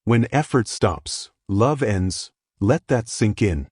When effort stops, love ends. Let that sink in.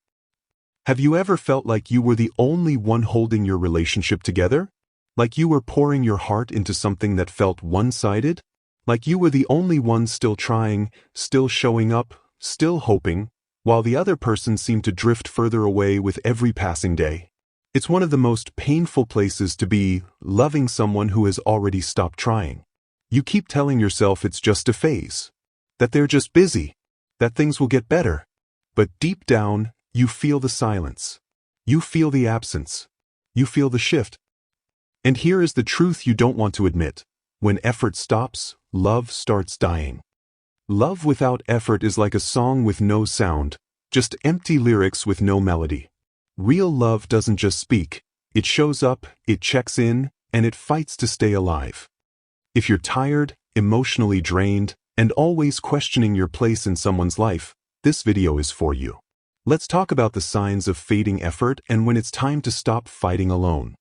Have you ever felt like you were the only one holding your relationship together? Like you were pouring your heart into something that felt one-sided? Like you were the only one still trying, still showing up, still hoping, while the other person seemed to drift further away with every passing day? It's one of the most painful places to be, loving someone who has already stopped trying. You keep telling yourself it's just a phase, that they're just busy, that things will get better. But deep down, you feel the silence. You feel the absence. You feel the shift. And here is the truth you don't want to admit. When effort stops, love starts dying. Love without effort is like a song with no sound, just empty lyrics with no melody. Real love doesn't just speak. It shows up, it checks in, and it fights to stay alive. If you're tired, emotionally drained, and always questioning your place in someone's life, this video is for you. Let's talk about the signs of fading effort and when it's time to stop fighting alone.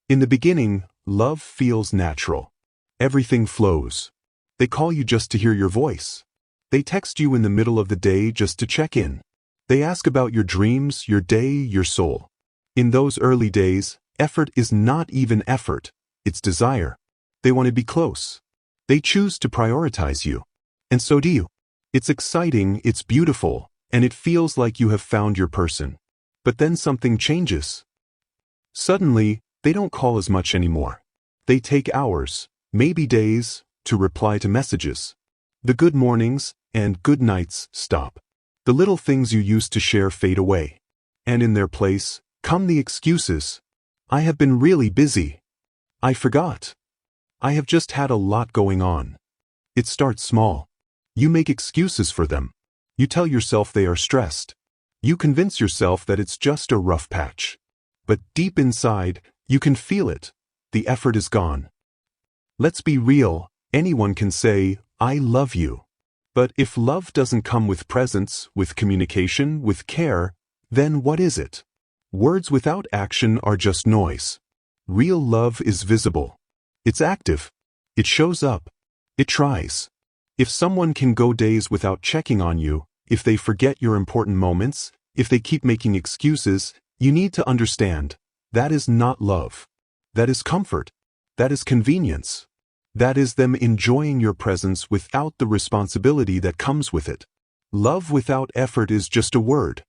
In the beginning, love feels natural. Everything flows. They call you just to hear your voice. They text you in the middle of the day just to check in. They ask about your dreams, your day, your soul. In those early days, effort is not even effort, it's desire. They want to be close. They choose to prioritize you. And so do you. It's exciting, it's beautiful, and it feels like you have found your person. But then something changes. Suddenly, they don't call as much anymore. They take hours, maybe days, to reply to messages. The good mornings and good nights stop. The little things you used to share fade away. And in their place, come the excuses. I have been really busy. I forgot. I have just had a lot going on. It starts small. You make excuses for them. You tell yourself they are stressed. You convince yourself that it's just a rough patch. But deep inside, you can feel it. The effort is gone. Let's be real. Anyone can say, I love you. But if love doesn't come with presence, with communication, with care, then what is it? Words without action are just noise. Real love is visible. It's active. It shows up. It tries. If someone can go days without checking on you, if they forget your important moments, if they keep making excuses, you need to understand, that is not love. That is comfort. That is convenience. That is them enjoying your presence without the responsibility that comes with it. Love without effort is just a word.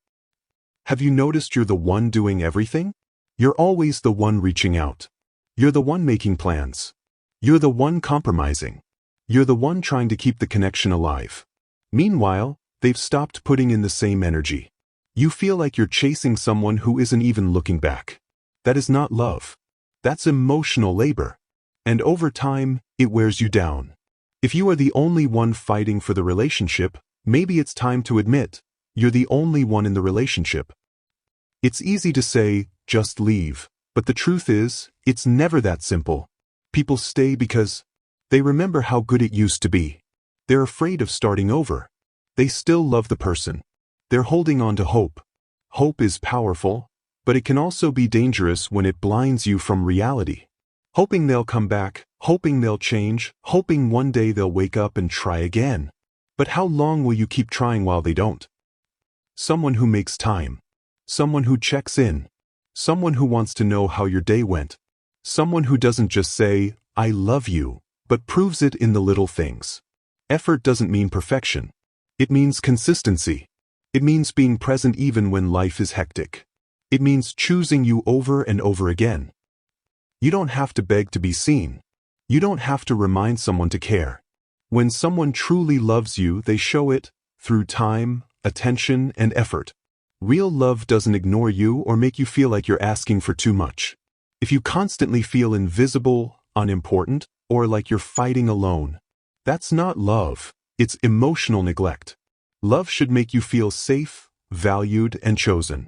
Have you noticed you're the one doing everything? You're always the one reaching out. You're the one making plans. You're the one compromising. You're the one trying to keep the connection alive. Meanwhile, they've stopped putting in the same energy. You feel like you're chasing someone who isn't even looking back. That is not love. That's emotional labor. And over time, it wears you down. If you are the only one fighting for the relationship, maybe it's time to admit, you're the only one in the relationship. It's easy to say, just leave, but the truth is, it's never that simple. People stay because they remember how good it used to be. They're afraid of starting over. They still love the person. They're holding on to hope. Hope is powerful, but it can also be dangerous when it blinds you from reality. Hoping they'll come back, hoping they'll change, hoping one day they'll wake up and try again. But how long will you keep trying while they don't? Someone who makes time. Someone who checks in. Someone who wants to know how your day went. Someone who doesn't just say, I love you, but proves it in the little things. Effort doesn't mean perfection. It means consistency. It means being present even when life is hectic. It means choosing you over and over again. You don't have to beg to be seen. You don't have to remind someone to care. When someone truly loves you, they show it through time, attention, and effort. Real love doesn't ignore you or make you feel like you're asking for too much. If you constantly feel invisible, unimportant, or like you're fighting alone, that's not love, it's emotional neglect. Love should make you feel safe, valued, and chosen.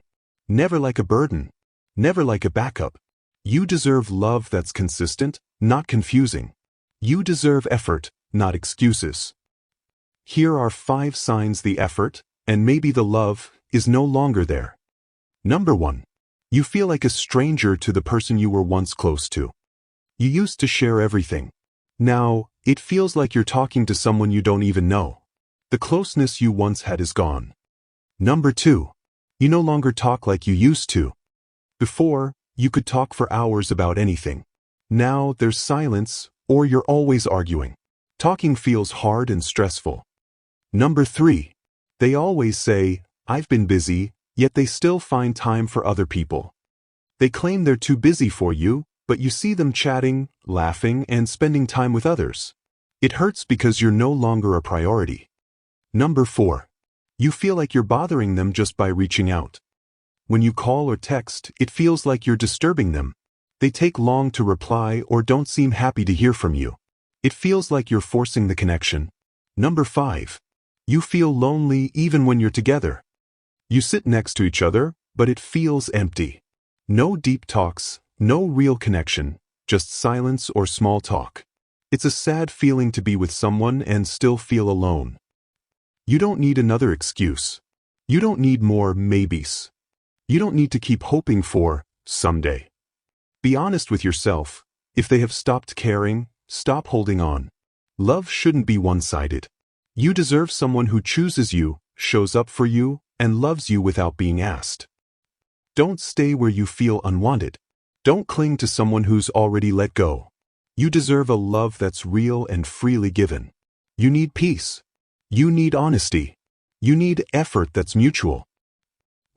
Never like a burden. Never like a backup. You deserve love that's consistent, not confusing. You deserve effort, not excuses. Here are 5 signs the effort, and maybe the love, is no longer there. Number 1. You feel like a stranger to the person you were once close to. You used to share everything. Now, it feels like you're talking to someone you don't even know. The closeness you once had is gone. Number 2. You no longer talk like you used to. Before, you could talk for hours about anything. Now, there's silence, or you're always arguing. Talking feels hard and stressful. Number 3. They always say, "I've been busy," yet they still find time for other people. They claim they're too busy for you, but you see them chatting, laughing, and spending time with others. It hurts because you're no longer a priority. Number 4. You feel like you're bothering them just by reaching out. When you call or text, it feels like you're disturbing them. They take long to reply or don't seem happy to hear from you. It feels like you're forcing the connection. Number 5. You feel lonely even when you're together. You sit next to each other, but it feels empty. No deep talks, no real connection, just silence or small talk. It's a sad feeling to be with someone and still feel alone. You don't need another excuse. You don't need more maybes. You don't need to keep hoping for someday. Be honest with yourself. If they have stopped caring, stop holding on. Love shouldn't be one-sided. You deserve someone who chooses you, shows up for you, and loves you without being asked. Don't stay where you feel unwanted. Don't cling to someone who's already let go. You deserve a love that's real and freely given. You need peace. You need honesty. You need effort that's mutual.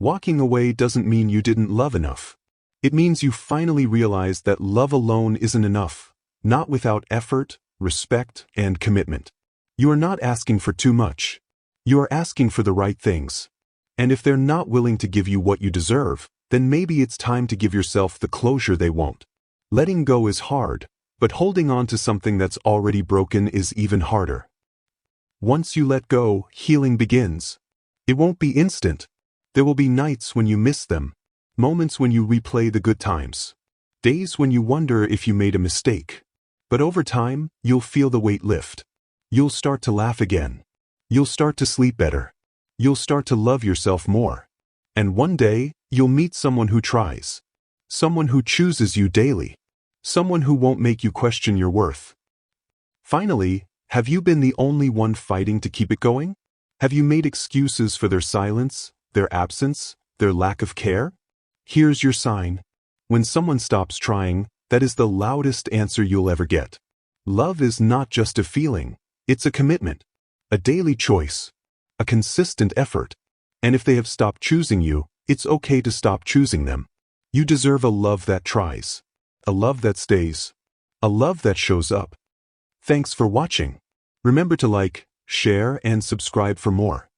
Walking away doesn't mean you didn't love enough. It means you finally realized that love alone isn't enough, not without effort, respect, and commitment. You are not asking for too much. You are asking for the right things. And if they're not willing to give you what you deserve, then maybe it's time to give yourself the closure they won't. Letting go is hard, but holding on to something that's already broken is even harder. Once you let go, healing begins. It won't be instant. There will be nights when you miss them, moments when you replay the good times, days when you wonder if you made a mistake. But over time, you'll feel the weight lift. You'll start to laugh again. You'll start to sleep better. You'll start to love yourself more. And one day, you'll meet someone who tries. Someone who chooses you daily. Someone who won't make you question your worth. Finally, have you been the only one fighting to keep it going? Have you made excuses for their silence, their absence, their lack of care? Here's your sign. When someone stops trying, that is the loudest answer you'll ever get. Love is not just a feeling, it's a commitment, a daily choice, a consistent effort. And if they have stopped choosing you, it's okay to stop choosing them. You deserve a love that tries, a love that stays, a love that shows up. Thanks for watching. Remember to like, share, and subscribe for more.